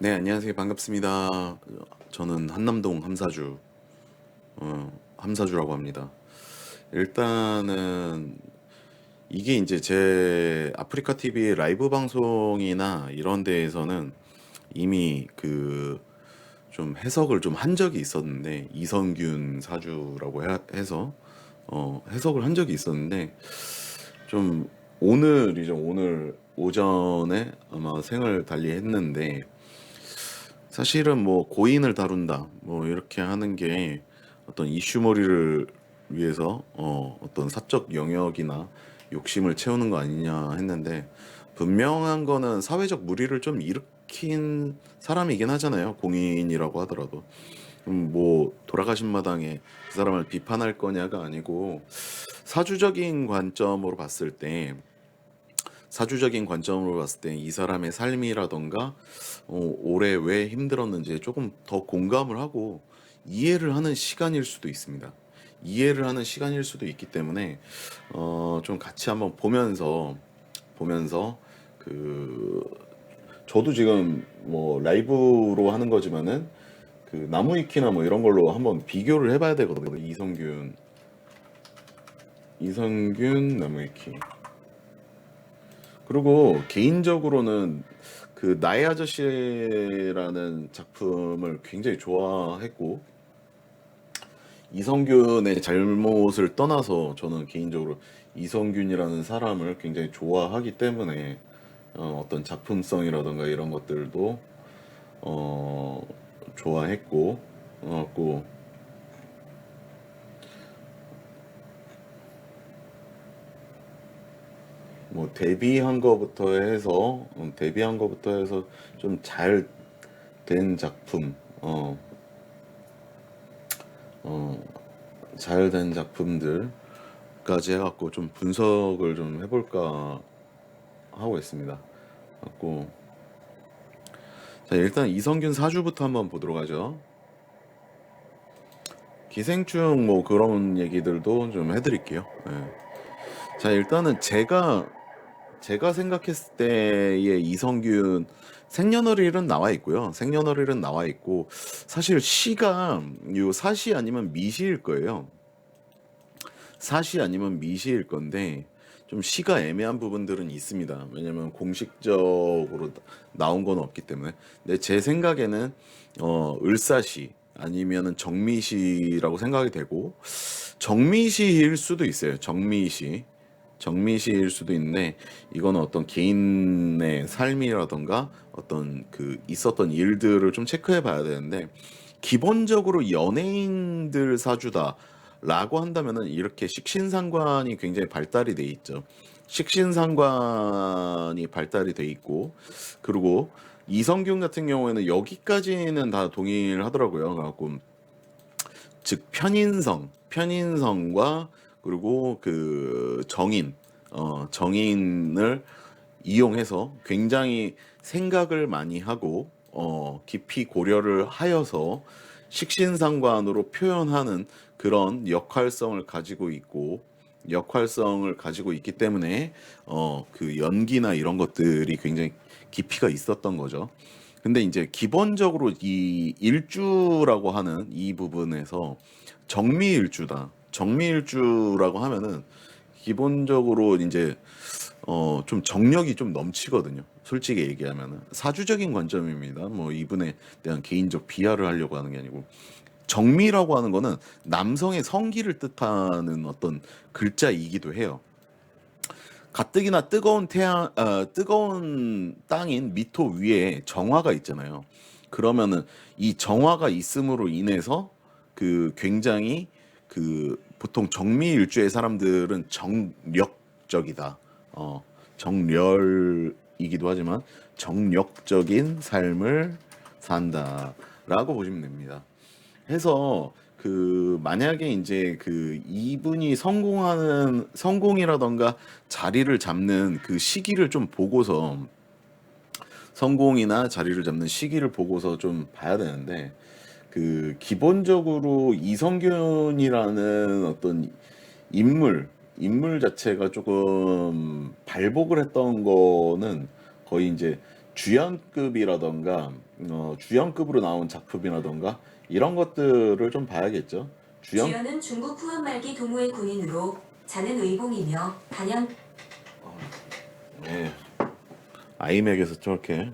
네, 안녕하세요. 반갑습니다. 저는 한남동 함사주라고 합니다. 일단은 이게 이제 제 아프리카 TV 라이브 방송이나 이런 데에서는 이미 좀 해석을 좀 한 적이 있었는데, 이성균 사주라고 해서 해석을 한 적이 있었는데, 좀 오늘 오전에 아마 생을 달리했는데, 사실은 뭐 고인을 다룬다 뭐 이렇게 하는 게 어떤 이슈머리를 위해서 어떤 사적 영역이나 욕심을 채우는 거 아니냐 했는데, 분명한 거는 사회적 물의를 좀 일으킨 사람이긴 하잖아요, 공인이라고 하더라도. 뭐 돌아가신 마당에 그 사람을 비판할 거냐가 아니고, 사주적인 관점으로 봤을 때 사주적인 관점으로 봤을 때 이 사람의 삶이라던가 올해 왜 힘들었는지 조금 더 공감을 하고 이해를 하는 시간일 수도 있습니다. 이해를 하는 시간일 수도 있기 때문에 좀 같이 한번 보면서 그 저도 지금 뭐 라이브로 하는 거지만은 그 나무위키나 뭐 이런 걸로 한번 비교를 해봐야 되거든요. 이성균 나무위키. 그리고 개인적으로는 그 나의 아저씨라는 작품을 굉장히 좋아했고, 이성균의 잘못을 떠나서 저는 개인적으로 이성균이라는 사람을 굉장히 좋아하기 때문에 어떤 작품성이라던가 이런 것들도 어, 좋아했고, 고 뭐 데뷔한 거부터 해서 좀 잘 된 작품, 어, 잘 된 작품들까지 해갖고 좀 분석을 좀 해볼까 하고 있습니다. 갖고 자, 일단 이성균 사주부터 한번 보도록 하죠. 기생충 뭐 그런 얘기들도 좀 해드릴게요. 예. 자, 일단은 제가 생각했을 때의 이성균 생년월일은 나와 있고요. 생년월일은 나와 있고, 사실 시가 요 사시 아니면 미시일 거예요. 사시 아니면 미시일 건데, 좀 시가 애매한 부분들은 있습니다. 왜냐면 공식적으로 나온 건 없기 때문에. 근데 제 생각에는 을사시 아니면은 정미시라고 생각이 되고, 정미시일 수도 있어요. 정미시일 수도 있는데, 이거는 어떤 개인의 삶이라던가 어떤 그 있었던 일들을 좀 체크해 봐야 되는데, 기본적으로 연예인들 사주다라고 한다면은 이렇게 식신상관이 굉장히 발달이 돼 있죠. 식신상관이 발달이 돼 있고, 그리고 이성균 같은 경우에는 여기까지는 다 동의를 하더라고요. 그래갖고 즉 편인성과 그리고 그 정인을 이용해서 굉장히 생각을 많이 하고 깊이 고려를 하여서 식신상관으로 표현하는 그런 역할성을 가지고 있기 때문에 그 연기나 이런 것들이 굉장히 깊이가 있었던 거죠. 근데 이제 기본적으로 이 일주라고 하는 이 부분에서 정미일주라고 하면은 기본적으로 이제 좀 정력이 좀 넘치거든요. 솔직히 얘기하면은 사주적인 관점입니다. 뭐 이분에 대한 개인적 비하를 하려고 하는 게 아니고, 정미라고 하는 거는 남성의 성기를 뜻하는 어떤 글자이기도 해요. 가뜩이나 뜨거운 땅인 미토 위에 정화가 있잖아요. 그러면은 이 정화가 있음으로 인해서 그 굉장히 그 보통 정미일주의 사람들은 정력적이다. 정렬이기도 하지만 정력적인 삶을 산다라고 보시면 됩니다. 해서 그 만약에 이제 그 이분이 성공이라던가 자리를 잡는 그 시기를 좀 보고서, 성공이나 자리를 잡는 시기를 보고서 좀 봐야 되는데, 그 기본적으로 이성균이라는 어떤 인물 자체가 조금 발복을 했던 거는 거의 이제 주연급이라던가 주연급으로 나온 작품이라던가 이런 것들을 좀 봐야겠죠. 주연 주연은 중국 후한 말기 동우의 군인으로 자는 의봉이며 단연 네, 아이맥에서 저렇게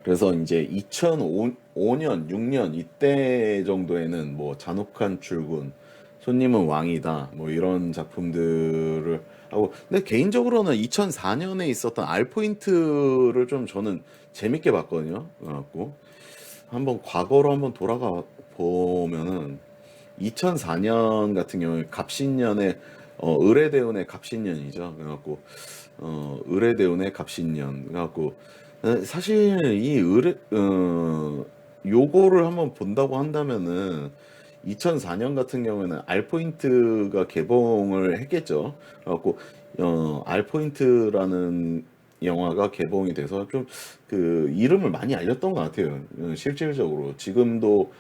그래서 이제 2005년, 6년 이때 정도에는 뭐 잔혹한 출근, 손님은 왕이다, 뭐 이런 작품들을 하고, 근데 개인적으로는 2004년에 있었던 알포인트를 좀 저는 재밌게 봤거든요. 그래갖고 한번 과거로 한번 돌아가 보면은 2004년 같은 경우에 갑신년에 의뢰대운의 갑신년이죠. 그래갖고 의뢰대운의 갑신년. 그래갖고 사실 이 요거를 한번 본다고 한다면은 2004년 같은 경우에는 알포인트가 개봉을 했겠죠. 그래갖고 알포인트라는 영화가 개봉이 돼서 좀 그 이름을 많이 알렸던 것 같아요. 실질적으로 지금도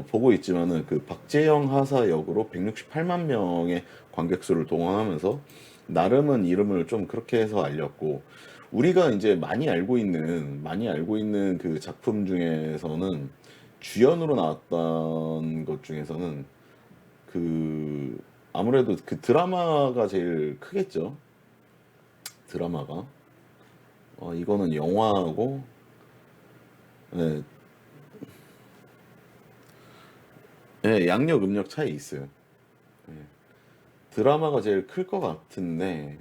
보고 있지만은 그 박재영 하사 역으로 168만 명의 관객 수를 동원하면서 나름은 이름을 좀 그렇게 해서 알렸고 우리가 이제 많이 알고 있는 그 작품 중에서는 주연으로 나왔던 것 중에서는 그 아무래도 그 드라마가 제일 크겠죠. 드라마가 이거는 영화고 예, 예, 양력 음력 차이 있어요. 예. 드라마가 제일 클 것 같은데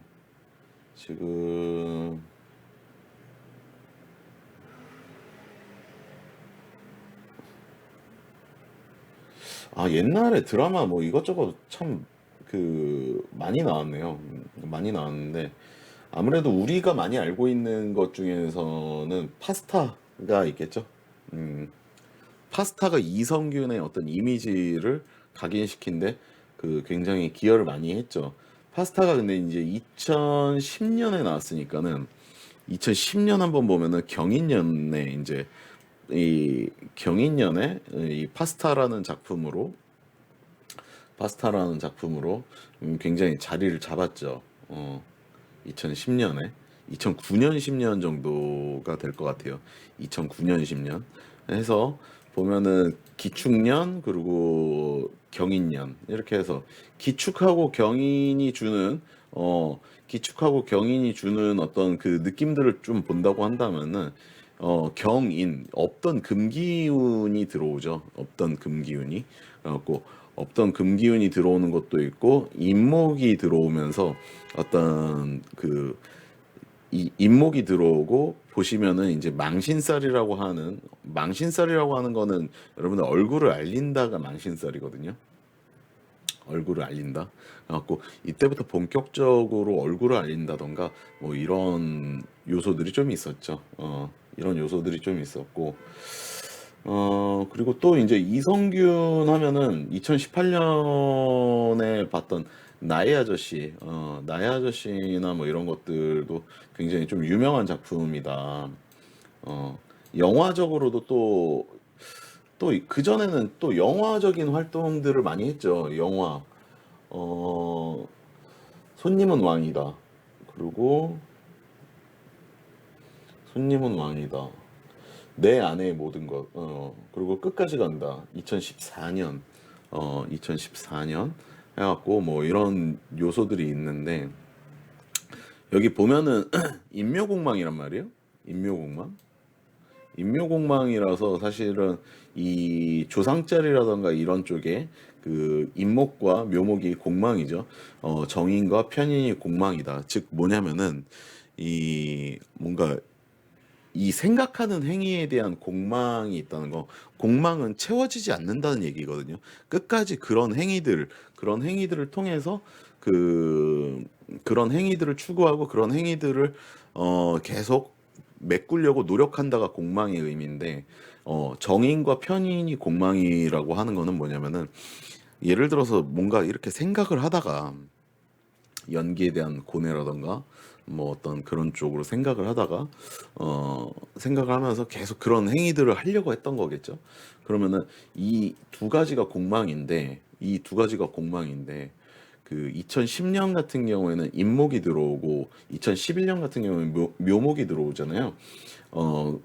지금 옛날에 드라마 뭐 이것저것 참 그 많이 나왔네요. 많이 나왔는데 아무래도 우리가 많이 알고 있는 것 중에서는 파스타가 있겠죠. 음, 파스타가 이성균의 어떤 이미지를 각인시킨데 그 굉장히 기여를 많이 했죠. 파스타가 근데 이제 2010년에 나왔으니까는 2010년 한번 보면은 경인년에 이제 이 경인년에 이 파스타라는 작품으로 굉장히 자리를 잡았죠. 2010년에 2009년 10년 정도가 될 것 같아요. 2009년 10년 해서 보면은 기축년 그리고 경인년 이렇게 해서 기축하고 경인이 주는 기축하고 경인이 주는 어떤 그 느낌들을 좀 본다고 한다면은 경인 없던 금기운이 들어오죠. 없던 금기운이 그래갖고 없던 금기운이 들어오는 것도 있고 인목이 들어오면서 어떤 그 이 인목이 들어오고 보시면은 이제 망신살이라고 하는 거는 여러분들 얼굴을 알린다가 망신살이거든요. 얼굴을 알린다. 그래갖고 이때부터 본격적으로 얼굴을 알린다던가 뭐 이런 요소들이 좀 있었죠. 이런 요소들이 좀 있었고 그리고 또 이제 이성균 하면은 2018년에 봤던 나의 아저씨나 뭐 이런 것들도 굉장히 좀 유명한 작품이다. 어, 영화적으로도 또 그전에는 또 영화적인 활동들을 많이 했죠. 영화. 어, 손님은 왕이다. 그리고 손님은 왕이다. 내 안의 모든 것. 그리고 끝까지 간다. 2014년 해갖고 뭐 이런 요소들이 있는데 여기 보면은 인묘공망이란 말이에요. 인묘공망. 인묘공망이라서 사실은 이 조상짤이라던가 이런 쪽에 그 인목과 묘목이 공망이죠. 정인과 편인이 공망이다. 즉 뭐냐면은 이 뭔가 이 생각하는 행위에 대한 공망이 있다는 거, 공망은 채워지지 않는다는 얘기거든요. 끝까지 그런 행위들을 통해서 그 그런 행위들을 추구하고 그런 행위들을 계속 메꾸려고 노력한다가 공망의 의미인데 정인과 편인이 공망이라고 하는 거는 뭐냐면은 예를 들어서 뭔가 이렇게 생각을 하다가 연기에 대한 고뇌라던가 뭐 어떤 그런 쪽으로 생각을 하면서 계속 그런 행위들을 하려고 했던 거겠죠. 그러면은 이 두 가지가 공망인데 그 2010년 같은 경우에는 임목이 들어오고 2011년 같은 경우에는 묘목이 들어오잖아요.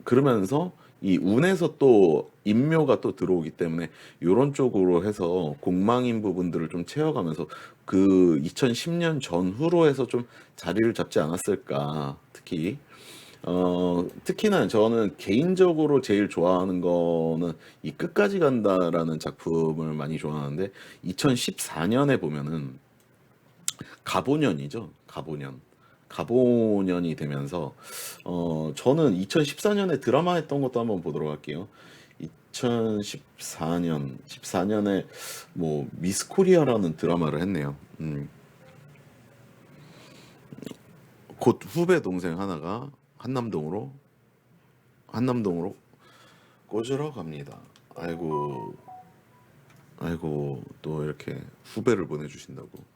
그러면서 이 운에서 또 인묘가 또 들어오기 때문에 요런 쪽으로 해서 공망인 부분들을 좀 채워가면서 그 2010년 전후로 해서 좀 자리를 잡지 않았을까. 특히나 저는 개인적으로 제일 좋아하는 거는 이 끝까지 간다라는 작품을 많이 좋아하는데 2014년에 보면은 가보년이죠. 가보년이 되면서 저는 2014년에 드라마 했던 것도 한번 보도록 할게요. 14년에 뭐 미스 코리아라는 드라마를 했네요. 곧 후배 동생 하나가 한남동으로 꽂으러 갑니다. 아이고 또 이렇게 후배를 보내주신다고.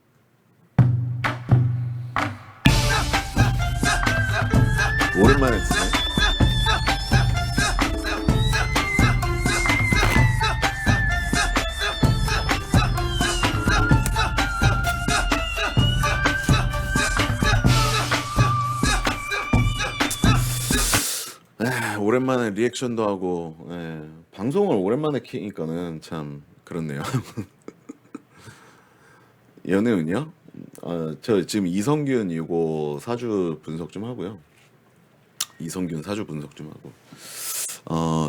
오랜만에 듣네. 오랜만에 리액션도 하고 방송을 오랜만에 키니까는 참 그렇네요. 연애운요? 저 지금 이성균 이거 사주 분석 좀 하고요. 이성균 사주 분석 좀 하고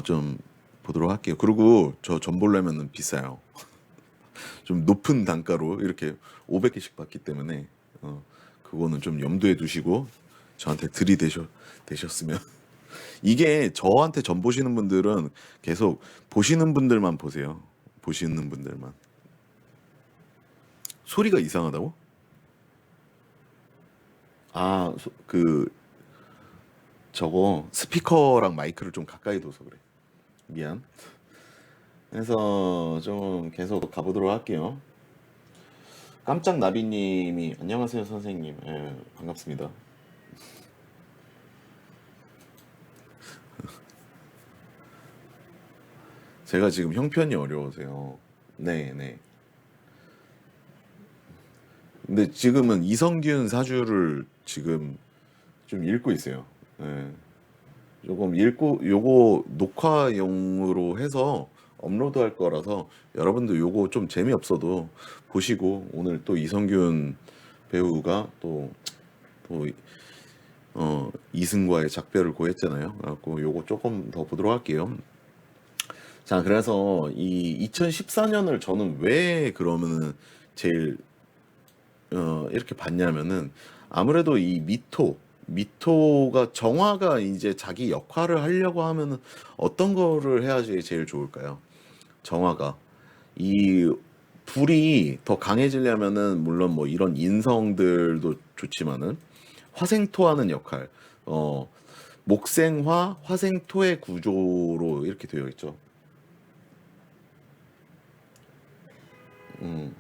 좀 보도록 할게요. 그리고 저 전 보려면은 비싸요. 좀 높은 단가로 이렇게 500개씩 받기 때문에 그거는 좀 염두에 두시고 저한테 되셨으면 이게 저한테 전 보시는 분들은 계속 보시는 분들만 보세요. 보시는 분들만. 소리가 이상하다고? 그 저거 스피커랑 마이크를 좀 가까이 둬서 그래. 미안. 그래서 좀 계속 가보도록 할게요. 깜짝 나비님이 안녕하세요 선생님. 반갑습니다. 제가 지금 형편이 어려우세요. 네. 근데 지금은 이성균 사주를 지금 좀 읽고 있어요. 네. 조금 읽고 요거 녹화용으로 해서 업로드할 거라서 여러분들 요거 좀 재미없어도 보시고 오늘 또 이성균 배우가 또 이승과의 작별을 고했잖아요. 그래갖고 요거 조금 더 보도록 할게요. 자, 그래서 이 2014년을 저는 왜 그러면은 제일 이렇게 봤냐면은 아무래도 이 미토가 정화가 이제 자기 역할을 하려고 하면은 어떤 거를 해야지 제일 좋을까요? 정화가 이 불이 더 강해지려면은 물론 뭐 이런 인성들도 좋지만은 화생토하는 역할, 목생화, 화생토의 구조로 이렇게 되어 있죠. 음.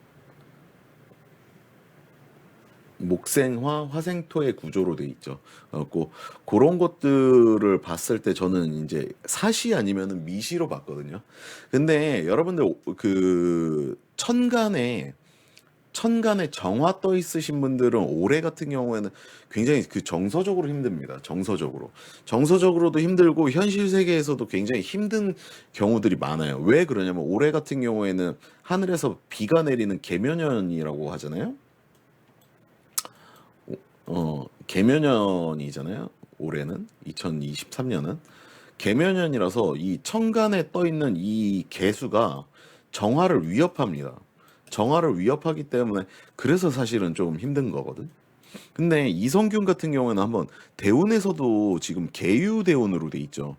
목생화, 화생토의 구조로 돼 있죠. 그래갖고 그런 것들을 봤을 때 저는 이제 사시 아니면은 미시로 봤거든요. 근데 여러분들 그 천간에 정화 떠 있으신 분들은 올해 같은 경우에는 굉장히 그 정서적으로 힘듭니다. 정서적으로도 힘들고 현실 세계에서도 굉장히 힘든 경우들이 많아요. 왜 그러냐면 올해 같은 경우에는 하늘에서 비가 내리는 계묘년이라고 하잖아요. 계묘년이잖아요. 올해는 2023년은 계묘년이라서 이 천간에 떠 있는 이 개수가 정화를 위협합니다. 정화를 위협하기 때문에 그래서 사실은 좀 힘든 거거든. 근데 이성균 같은 경우에는 한번 대운에서도 지금 계유대운으로 돼 있죠.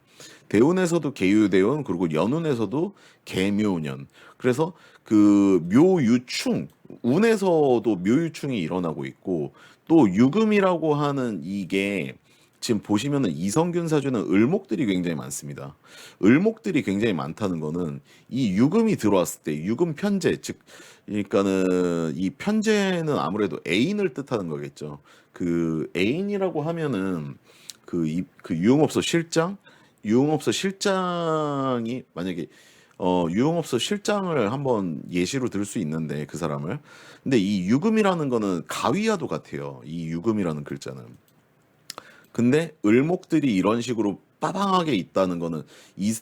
대운에서도 계유대운 그리고 연운에서도 계묘년. 그래서 그 묘유충 운에서도 묘유충이 일어나고 있고 또 유금이라고 하는 이게 지금 보시면은 이성균 사주는 을목들이 굉장히 많습니다. 을목들이 굉장히 많다는 거는 이 유금이 들어왔을 때 유금 편제 즉 그러니까는 이 편제는 아무래도 애인을 뜻하는 거겠죠. 그 애인이라고 하면은 그 유흥업소 실장이 만약에 유흥업소 실장을 한번 예시로 들 수 있는데 그 사람을. 근데 이 유금이라는 거는 가위와도 같아요. 이 유금이라는 글자는. 근데 을목들이 이런 식으로 빠방하게 있다는 거는 이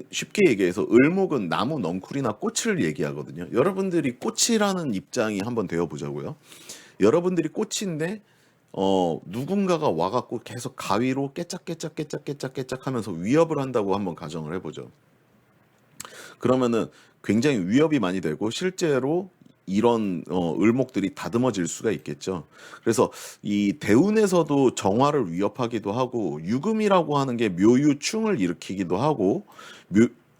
쉽게 얘기해서 을목은 나무 넝쿨이나 꽃을 얘기하거든요. 여러분들이 꽃이라는 입장이 한번 되어 보자고요. 여러분들이 꽃인데 누군가가 와갖고 계속 가위로 깨짝깨짝깨짝깨짝깨짝 하면서 위협을 한다고 한번 가정을 해보죠. 그러면은 굉장히 위협이 많이 되고 실제로 이런 을목들이 다듬어질 수가 있겠죠. 그래서 이 대운에서도 정화를 위협하기도 하고 유금이라고 하는 게 묘유충을 일으키기도 하고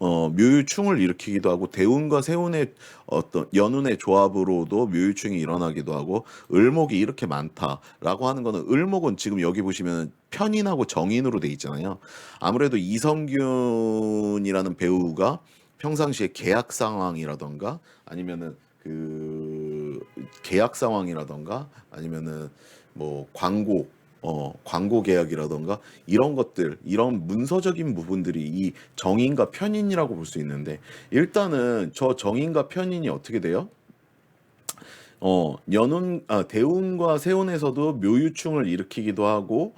묘유충을 일으키기도 하고 대운과 세운의 어떤 연운의 조합으로도 묘유충이 일어나기도 하고 을목이 이렇게 많다라고 하는 거는 을목은 지금 여기 보시면 편인하고 정인으로 돼 있잖아요. 아무래도 이성균이라는 배우가 평상시에 계약 상황이라던가 아니면은 계약 상황이라던가 아니면은 뭐 광고 계약이라던가 이런 것들 이런 문서적인 부분들이 이 정인과 편인이라고 볼 수 있는데 일단은 저 정인과 편인이 어떻게 돼요? 대운과 세운에서도 묘유충을 일으키기도 하고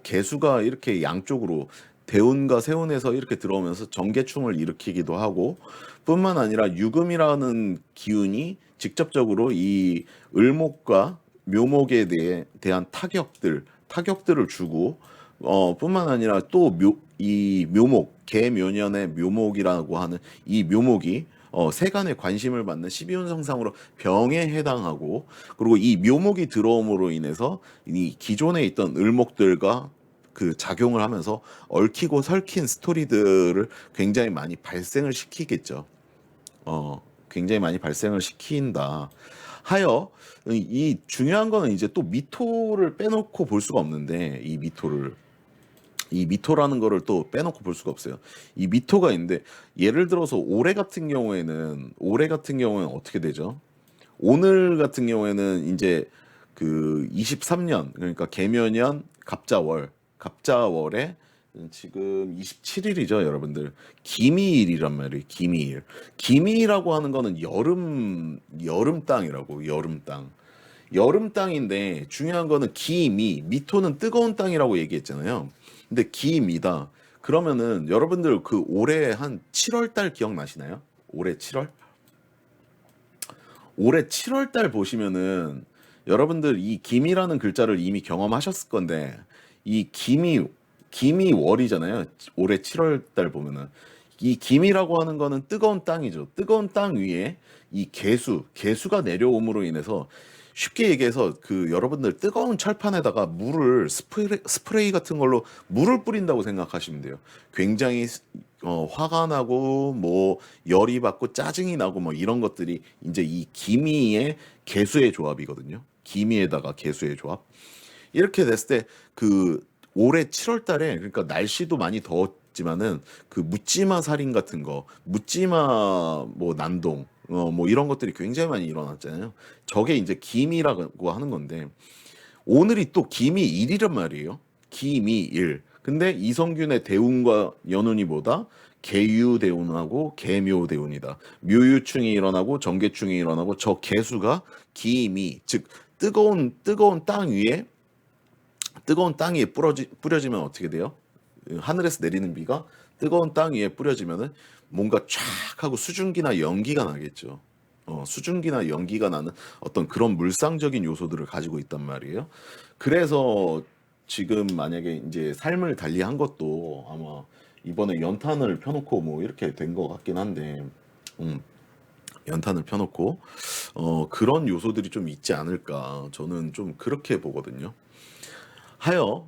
개수가 이렇게 양쪽으로 대운과 세운에서 이렇게 들어오면서 정계충을 일으키기도 하고 뿐만 아니라 유금이라는 기운이 직접적으로 이 을목과 묘목에 대한 타격들을 주고 뿐만 아니라 또 이 묘목 개묘년의 묘목이라고 하는 이 묘목이 세간의 관심을 받는 12운성상으로 병에 해당하고 그리고 이 묘목이 들어옴으로 인해서 이 기존에 있던 을목들과 그 작용을 하면서 얽히고 설킨 스토리들을 굉장히 많이 발생을 시키겠죠. 굉장히 많이 발생을 시킨다. 하여 이 중요한 거는 이제 또 미토를 빼놓고 볼 수가 없는데 이 미토라는 거를 또 빼놓고 볼 수가 없어요. 이 미토가 있는데 예를 들어서 올해 같은 경우에는 어떻게 되죠? 오늘 같은 경우에는 이제 그 23년 그러니까 개묘년 갑자월에 지금 27일이죠, 여러분들. 기미일이란 말이에요. 기미일. 기미라고 하는 거는 여름 땅이라고. 여름 땅. 여름 땅인데 중요한 거는 미토는 뜨거운 땅이라고 얘기했잖아요. 근데 기미다. 그러면은 여러분들 그 올해 한 7월 달 기억나시나요? 올해 7월? 올해 7월 달 보시면은 여러분들 이 기미라는 글자를 이미 경험하셨을 건데 이 기미월이잖아요. 올해 7월 달 보면은 이 기미라고 하는 거는 뜨거운 땅이죠. 뜨거운 땅 위에 이 개수가 내려옴으로 인해서 쉽게 얘기해서 그 여러분들 뜨거운 철판에다가 물을 스프레이 같은 걸로 물을 뿌린다고 생각하시면 돼요. 굉장히 화가 나고 뭐 열이 받고 짜증이 나고 뭐 이런 것들이 이제 이 기미의 개수의 조합이거든요. 기미에다가 개수의 조합. 이렇게 됐을 때 그 올해 7월 달에 그러니까 날씨도 많이 더웠지만은 그 묻지마 살인 같은 거, 묻지마 뭐 난동 뭐 이런 것들이 굉장히 많이 일어났잖아요. 저게 이제 기미라고 하는 건데 오늘이 또 기미일이란 말이에요. 기미일. 근데 이성균의 대운과 연운이 뭐다? 개유대운하고 개묘대운이다. 묘유충이 일어나고 정계충이 일어나고 저 개수가 기미, 즉 뜨거운 땅 위에 뿌려지면 어떻게 돼요? 하늘에서 내리는 비가 뜨거운 땅 위에 뿌려지면은 뭔가 쫙 하고 수증기나 연기가 나겠죠. 수증기나 연기가 나는 어떤 그런 물상적인 요소들을 가지고 있단 말이에요. 그래서 지금 만약에 이제 삶을 달리한 것도 아마 이번에 연탄을 펴놓고 뭐 이렇게 된 것 같긴 한데, 연탄을 펴놓고 그런 요소들이 좀 있지 않을까 저는 좀 그렇게 보거든요. 하여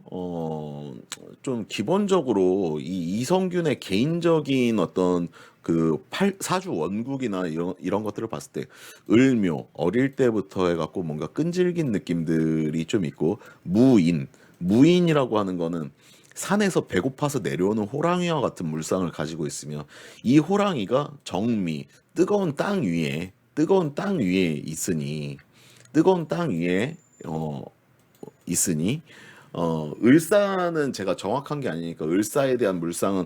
좀 기본적으로 이 이성균의 개인적인 어떤 그 사주 원국이나 이런 것들을 봤을 때 을묘 어릴 때부터 해갖고 뭔가 끈질긴 느낌들이 좀 있고 무인이라고 하는 거는 산에서 배고파서 내려오는 호랑이와 같은 물상을 가지고 있으며 이 호랑이가 정미 뜨거운 땅 위에 있으니 뜨거운 땅 위에 있으니 을사는 제가 정확한 게 아니니까 을사에 대한 물상은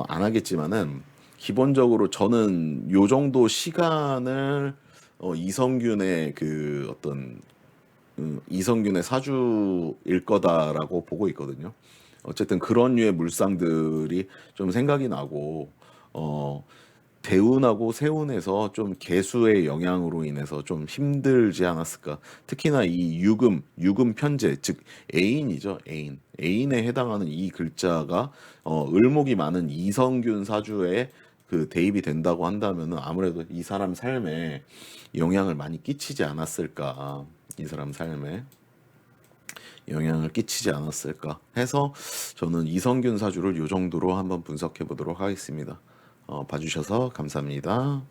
안 하겠지만은 기본적으로 저는 요 정도 시간을 이성균의 그 어떤 이성균의 사주일 거다라고 보고 있거든요. 어쨌든 그런 류의 물상들이 좀 생각이 나고 대운하고 세운에서 좀 개수의 영향으로 인해서 좀 힘들지 않았을까. 특히나 이 유금 편제, 즉 애인이죠. 애인에 해당하는 이 글자가 을목이 많은 이성균 사주에 그 대입이 된다고 한다면은 아무래도 이 사람 삶에 영향을 많이 끼치지 않았을까. 이 사람 삶에 영향을 끼치지 않았을까 해서 저는 이성균 사주를 요 정도로 한번 분석해 보도록 하겠습니다. 봐주셔서 감사합니다.